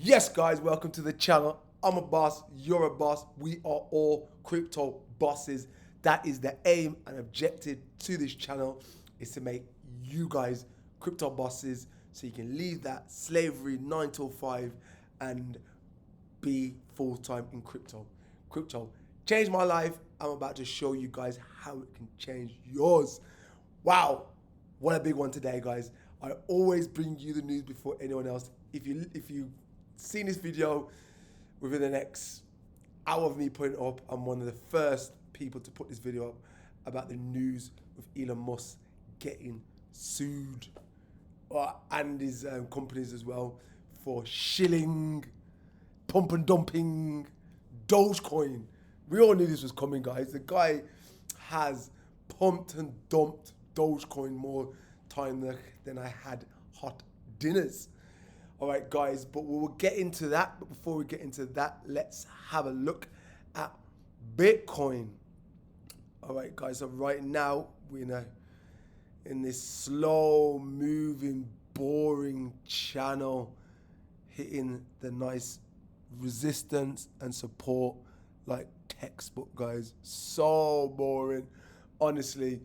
Yes, guys, welcome to the channel. I'm a boss, you're a boss. We are all crypto bosses. That is the aim and objective to this channel, is to make you guys crypto bosses so you can leave that slavery 9 till 5 and be full-time in crypto. Crypto changed my life. I'm about to show you guys how it can change yours. Wow, what a big one today, guys. I always bring you the news before anyone else. If you've seen this video within the next hour of me putting it up, I'm one of the first people to put this video up about the news with Elon Musk getting sued, and his companies as well, for shilling, pump and dumping Dogecoin. We all knew this was coming, guys. The guy has pumped and dumped Dogecoin more time than I had hot dinners. All right, guys, but we will get into that. But before we get into that, let's have a look at Bitcoin. All right, guys, so right now we're in this slow-moving, boring channel, hitting the nice resistance and support like textbook, guys. So boring. Honestly,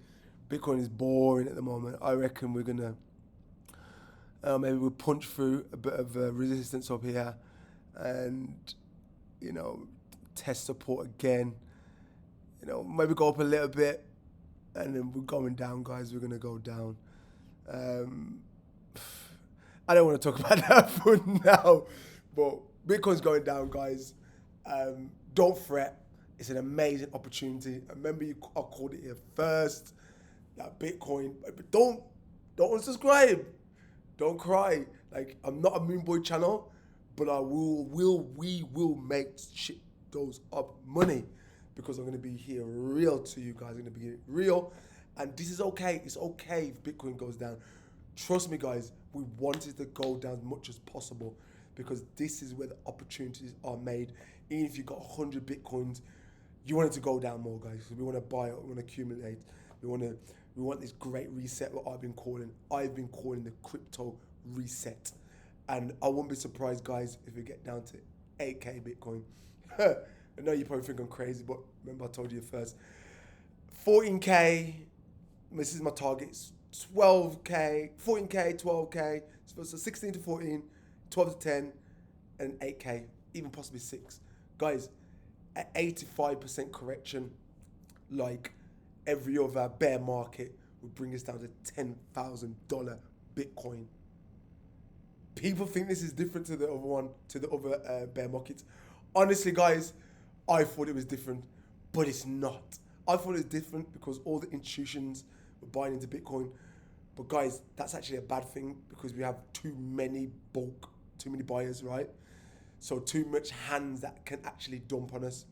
Bitcoin is boring at the moment. I reckon we're gonna maybe we'll punch through a bit of resistance up here and, test support again. Maybe go up a little bit and then we're going down, guys. We're gonna go down. I don't want to talk about that for now, but Bitcoin's going down, guys. Don't fret. It's an amazing opportunity. I remember I called it here first, that Bitcoin. But don't unsubscribe. Don't cry. Like, I'm not a Moon Boy channel, but we will make shit those up money, because I'm gonna be here real to you guys. I'm gonna be real, and this is okay. It's okay if Bitcoin goes down. Trust me, guys. We want it to go down as much as possible, because this is where the opportunities are made. Even if you got 100 Bitcoins, you want it to go down more, guys. So we want to buy it, we want to accumulate, we want this great reset. What I've been calling the crypto reset, and I won't be surprised, guys, if we get down to 8K Bitcoin. I know you probably think I'm crazy, but remember I told you first. 14K. This is my targets. 12K, 14K, 12K. So 16 to 14, 12 to 10, and 8K, even possibly 6. Guys, at 85% correction, like every other bear market, would bring us down to $10,000 Bitcoin. People think this is different to the other one, to the other bear markets. Honestly, guys, I thought it was different, but it's not. I thought it was different because all the institutions were buying into Bitcoin. But guys, that's actually a bad thing, because we have too many buyers, right? So too much hands that can actually dump on us.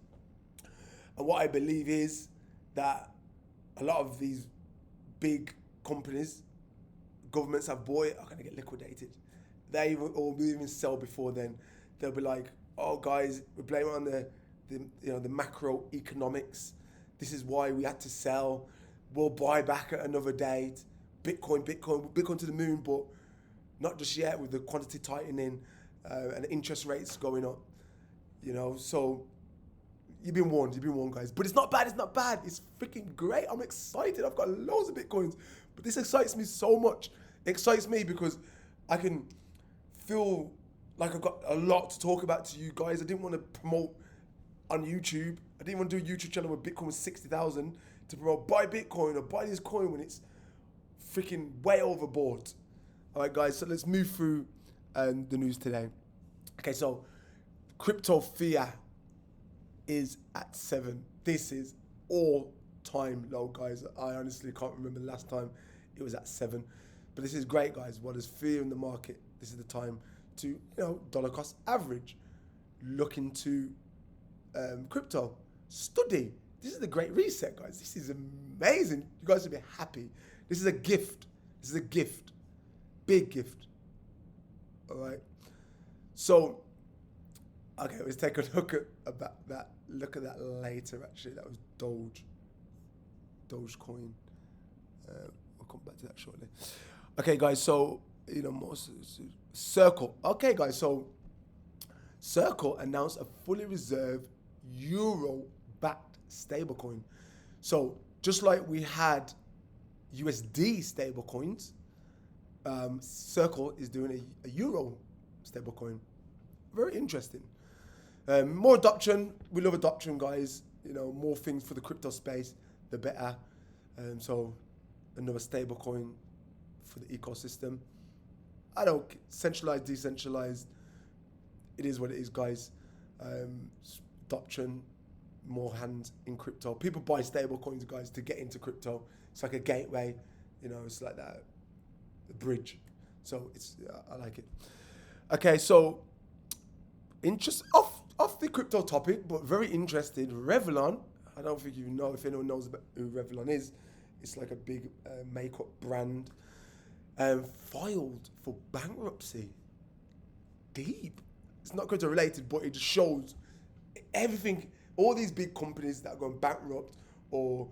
And what I believe is that a lot of these big companies, governments have bought it, are going to get liquidated. They will even sell before then. They'll be like, oh guys, we blame it on the macroeconomics. This is why we had to sell. We'll buy back at another date. Bitcoin to the moon, but not just yet, with the quantity tightening and interest rates going up. So you've been warned, guys. But it's not bad. It's freaking great. I'm excited. I've got loads of Bitcoins, but this excites me so much. It excites me because I can feel like I've got a lot to talk about to you guys. I didn't want to promote on YouTube. I didn't want to do a YouTube channel where Bitcoin was 60,000 to promote buy Bitcoin or buy this coin when it's freaking way overboard. All right, guys, so let's move through the news today. Okay, so crypto fear is at 7. This is all-time low, guys. I honestly can't remember the last time it was at 7. But this is great, guys. While there's fear in the market, this is the time to, dollar cost average. Look into crypto. Study. This is the great reset, guys. This is amazing. You guys will be happy. This is a gift. Big gift. All right. So, okay, let's take a look at that. Look at that later, actually. That was Dogecoin. We'll come back to that shortly. Okay, guys, so, more Circle. Okay, guys, so Circle announced a fully reserved euro-backed stablecoin. So just like we had USD stablecoins, Circle is doing a euro stablecoin. Very interesting. More adoption. We love adoption, guys. You know, more things for the crypto space, the better. So another stablecoin for the ecosystem. I don't centralized, decentralized. It is what it is, guys. Adoption, more hands in crypto. People buy stable coins, guys, to get into crypto. It's like a gateway, you know. It's like that, a bridge. So I like it. Okay, so interest off the crypto topic, but very interested. Revlon. I don't think you know if anyone knows about who Revlon is. It's like a big makeup brand. Filed for bankruptcy. Deep. It's not crypto related, but it just shows everything. All these big companies that are going bankrupt, or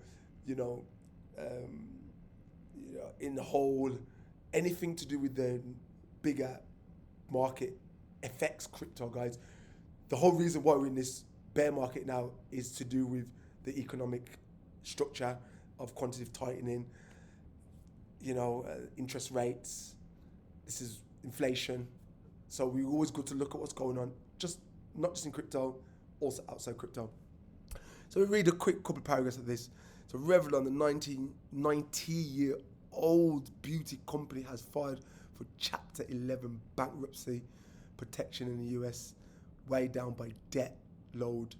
in the whole, anything to do with the bigger market affects crypto, guys. The whole reason why we're in this bear market now is to do with the economic structure of quantitative tightening. Interest rates. This is inflation. So we're always good to look at what's going on, not just in crypto, also outside crypto. So we read a quick couple of paragraphs of this. So Revlon, the 90-year-old beauty company, has filed for Chapter 11 bankruptcy protection in the US, weighed down by debt load.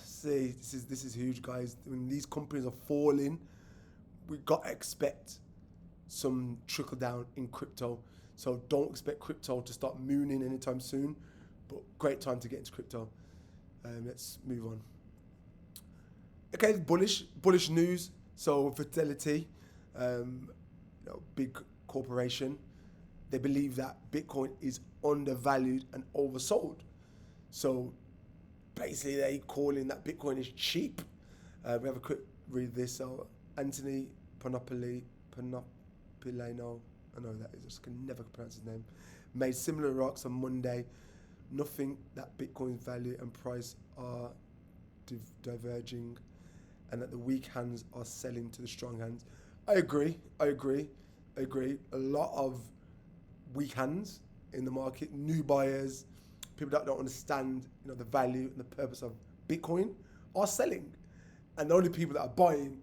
See, this is huge, guys. When these companies are falling, we got to expect some trickle down in crypto. So don't expect crypto to start mooning anytime soon, but great time to get into crypto. Let's move on. Okay, bullish news. So Fidelity, big corporation, they believe that Bitcoin is undervalued and oversold. So basically they're calling that Bitcoin is cheap. We have a quick read of this. So Anthony Panopilano, I know that is, I just can never pronounce his name, made similar remarks on Monday. Nothing that Bitcoin's value and price are diverging, and that the weak hands are selling to the strong hands. I agree. A lot of weak hands in the market, new buyers, people that don't understand, the value and the purpose of Bitcoin are selling, and the only people that are buying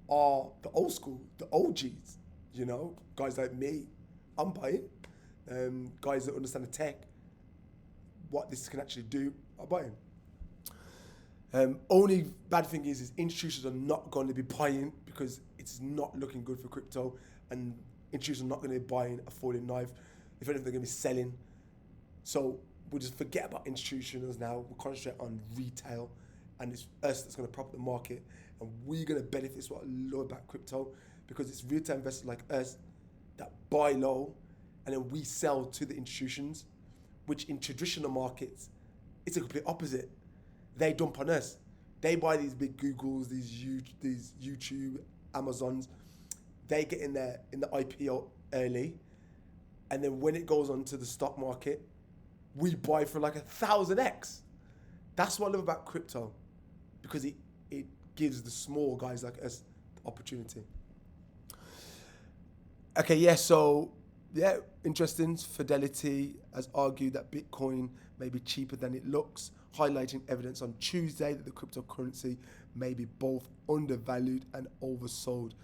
are the old school, the OGs. Guys like me, I'm buying. Guys that understand the tech, what this can actually do, are buying. Only bad thing is institutions are not going to be buying because it's not looking good for crypto, and institutions are not going to be buying a falling knife. If anything, they're going to be selling. So we'll just forget about institutions now. We'll concentrate on retail, and it's us that's going to prop up the market, and we're going to benefit. It's what I love about crypto, because it's retail investors like us that buy low, and then we sell to the institutions, which in traditional markets, it's a complete opposite. They dump on us. They buy these big Googles, these YouTube, Amazons. They get in the IPO early, and then when it goes onto the stock market, we buy for like 1,000x. That's what I love about crypto, because it gives the small guys like us the opportunity. Okay, interesting. Fidelity has argued that Bitcoin may be cheaper than it looks, highlighting evidence on Tuesday that the cryptocurrency may be both undervalued and oversold.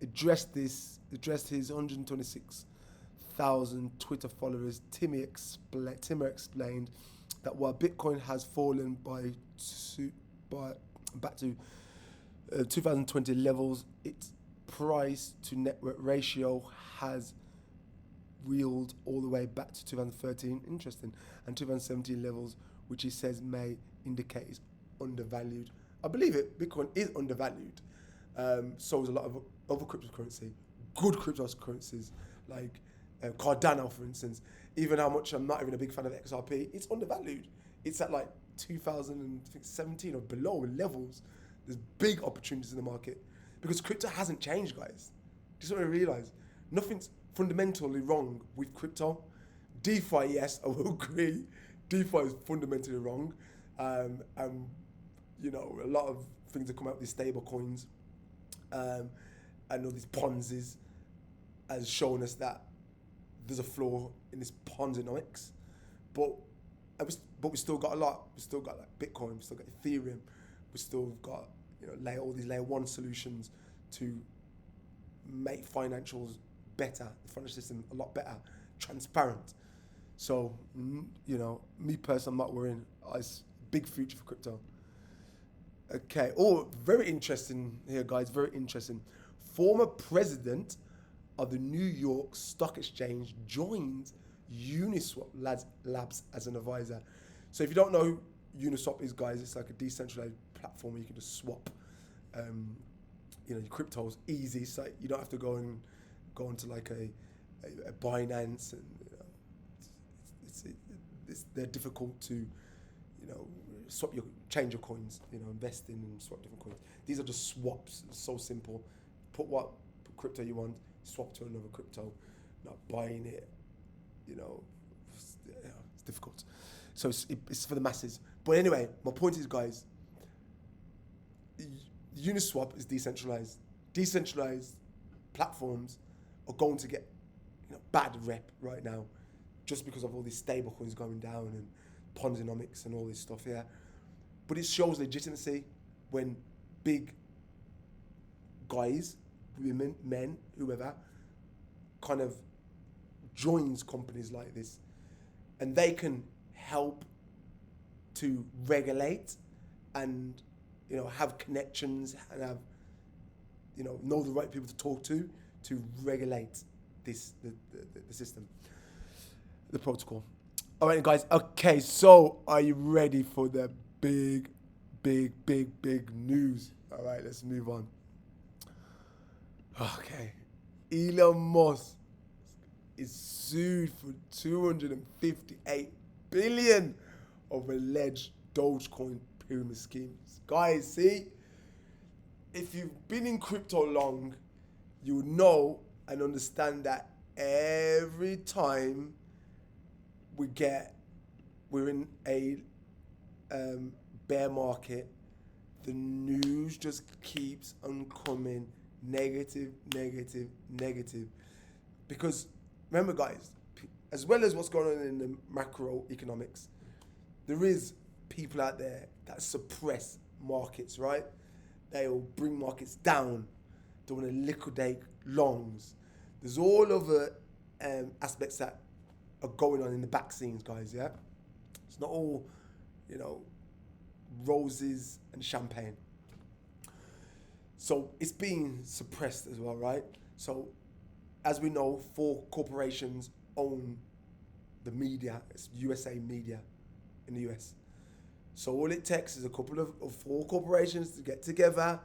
Addressed his 126,000 Twitter followers, Timmer explained that while Bitcoin has fallen back to 2020 levels, its price to network ratio has reeled all the way back to 2013, interesting, and 2017 levels, which he says may indicate is undervalued. I believe it. Bitcoin is undervalued. So is a lot of other cryptocurrency, good cryptocurrencies like Cardano, for instance. Even how much I'm not even a big fan of XRP, it's undervalued. It's at like 2017 or below levels. There's big opportunities in the market because crypto hasn't changed, guys. Just want to realize nothing's fundamentally wrong with crypto. DeFi, yes, I will agree. DeFi is fundamentally wrong. And, you know, a lot of things that come out with these stable coins and all these Ponzi's has shown us that there's a flaw in this Ponzinomics. But we still got a lot. We still got like Bitcoin, we still got Ethereum, we still got, you know, all these layer one solutions to make financials better, the financial system a lot better, transparent. So, you know, me personally, I'm not worrying. It's big future for crypto. Okay. Oh, very interesting here, guys. Very interesting. Former president of the New York Stock Exchange joins Uniswap Labs as an advisor. So if you don't know who Uniswap is, guys, it's like a decentralized platform where you can just swap, you know, your cryptos easy. So you don't have to go into like a Binance, and you know, they're difficult to, you know, change your coins, you know, invest in and swap different coins. These are just swaps. It's so simple. Put crypto you want, swap to another crypto, not buying it. You know, it's difficult. So it's for the masses. But anyway, my point is, guys, Uniswap is decentralized. Decentralized platforms are going to get, you know, bad rep right now, just because of all these stable coins going down and Ponzinomics and all this stuff here. But it shows legitimacy when big guys, women, men, whoever, kind of joins companies like this, and they can help to regulate and, you know, have connections and have, you know the right people to talk to regulate this the system, the protocol. All right, guys. Okay, so are you ready for the big news? All right, let's move on. Okay, Elon Musk is sued for $258 billion of alleged Dogecoin pyramid schemes. Guys, see, if you've been in crypto long, you know and understand that every time we're in a bear market, the news just keeps on coming negative. Because remember, guys, as well as what's going on in the macroeconomics, there is people out there that suppress markets, right? They'll bring markets down. They want to liquidate longs. There's all other aspects that are going on in the back scenes, guys, yeah? It's not all, you know, roses and champagne. So it's being suppressed as well, right? So as we know, 4 corporations own the media. It's USA Media in the US. So all it takes is a couple of 4 corporations to get together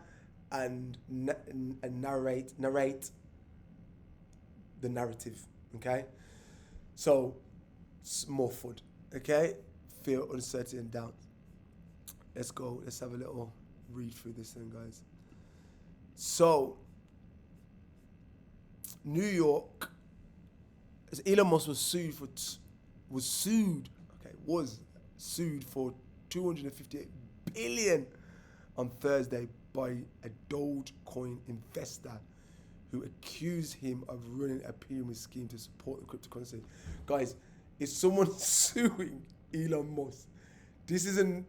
and narrate the narrative, okay? So it's more FUD, okay? Fear, uncertainty, and doubt. Let's go. Let's have a little read through this thing, guys. So, New York, Elon Musk was sued for $258 billion on Thursday by a Dogecoin investor who accused him of running a pyramid scheme to support the cryptocurrency. Guys, if someone's suing Elon Musk, this isn't,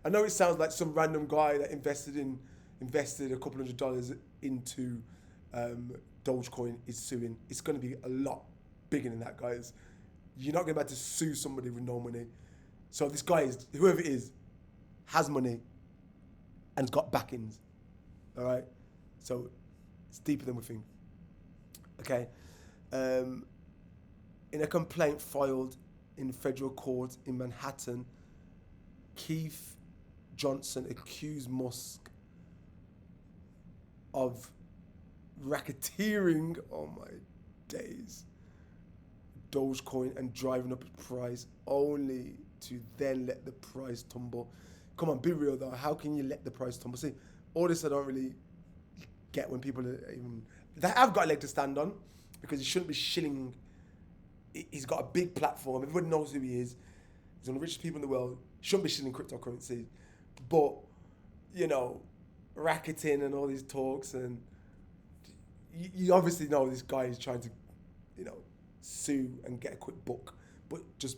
I know it sounds like some random guy that invested a couple $100 into Dogecoin is suing. It's going to be a lot bigger than that, guys. You're not going to be able to sue somebody with no money. So this guy is, whoever it is, has money and's got backings. All right? So it's deeper than we think. Okay? In a complaint filed in federal court in Manhattan, Keith Johnson accused Musk of racketeering, oh my days, Dogecoin and driving up its price only to then let the price tumble. Come on, be real though. How can you let the price tumble? See, all this I don't really get when people are even, they have got a leg to stand on, because you shouldn't be shilling he's got a big platform. Everybody knows who he is. He's one of the richest people in the world. Shouldn't be shilling cryptocurrency. But, you know, racketing and all these talks, and you obviously know this guy is trying to, you know, sue and get a quick buck. But just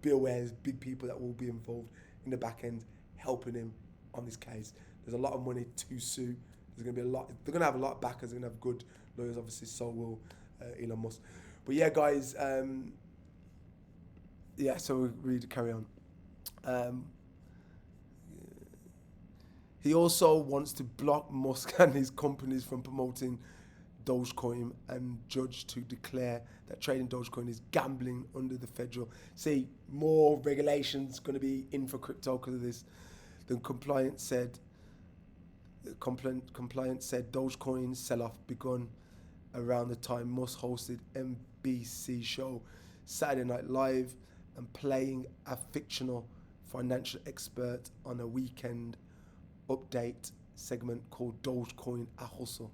be aware there's big people that will be involved in the back end helping him on this case. There's a lot of money to sue. There's going to be a lot. They're going to have a lot of backers. They're going to have good lawyers, obviously. So will Elon Musk. But yeah, guys. Yeah. So we read. Carry on. He also wants to block Musk and his companies from promoting Dogecoin and judge to declare that trading Dogecoin is gambling under the federal. See, more regulations going to be in for crypto because of this. The compliance said Dogecoin sell-off begun around the time Musk hosted NBC show Saturday Night Live and playing a fictional financial expert on a weekend update segment called Dogecoin A Hustle.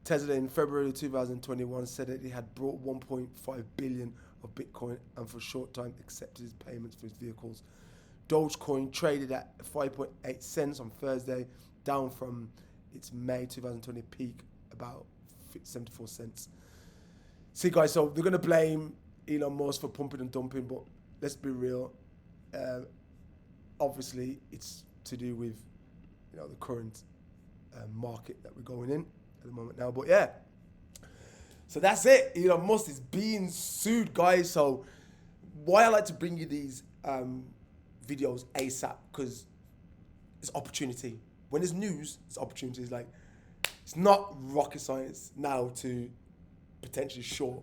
Tesla in February 2021 said that he had brought 1.5 billion of Bitcoin and for a short time accepted his payments for his vehicles. Dogecoin traded at 5.8 cents on Thursday, down from its May 2020 peak, about 74 cents. See, guys, so they're going to blame Elon Musk for pumping and dumping, but let's be real. Obviously, it's to do with, you know, the current market that we're going in at the moment now. But yeah, so that's it. Elon Musk is being sued, guys. So why I like to bring you these videos ASAP, because it's opportunity. When there's news, it's opportunity. It's like, it's not rocket science now to potentially short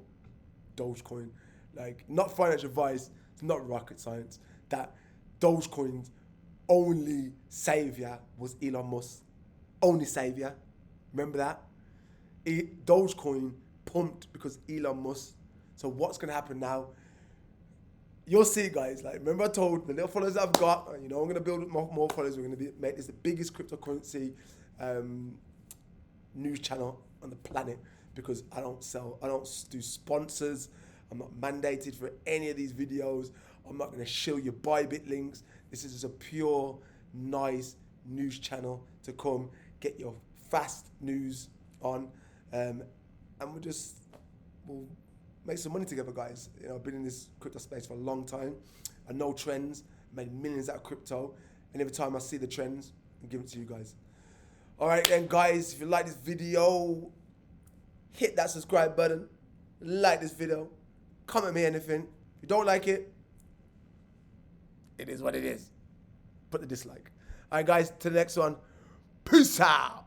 Dogecoin. Like, not financial advice. It's not rocket science. That Dogecoin's only savior was Elon Musk. Only savior. Remember that? Dogecoin pumped because Elon Musk. So what's going to happen now? You'll see, guys. Like, remember I told the little followers that I've got, you know, I'm going to build more followers. We're going to make this the biggest cryptocurrency news channel on the planet, because I don't do sponsors. I'm not mandated for any of these videos. I'm not going to shill your Bybit links. This is just a pure, nice news channel to come get your fast news on, and we'll make some money together, guys. You know, I've been in this crypto space for a long time. I know trends, made millions out of crypto, and every time I see the trends, I give it to you guys. All right, then, guys, if you like this video, hit that subscribe button, like this video, comment me anything. If you don't like it, it is what it is. Put the dislike. All right, guys, to the next one. Peace out.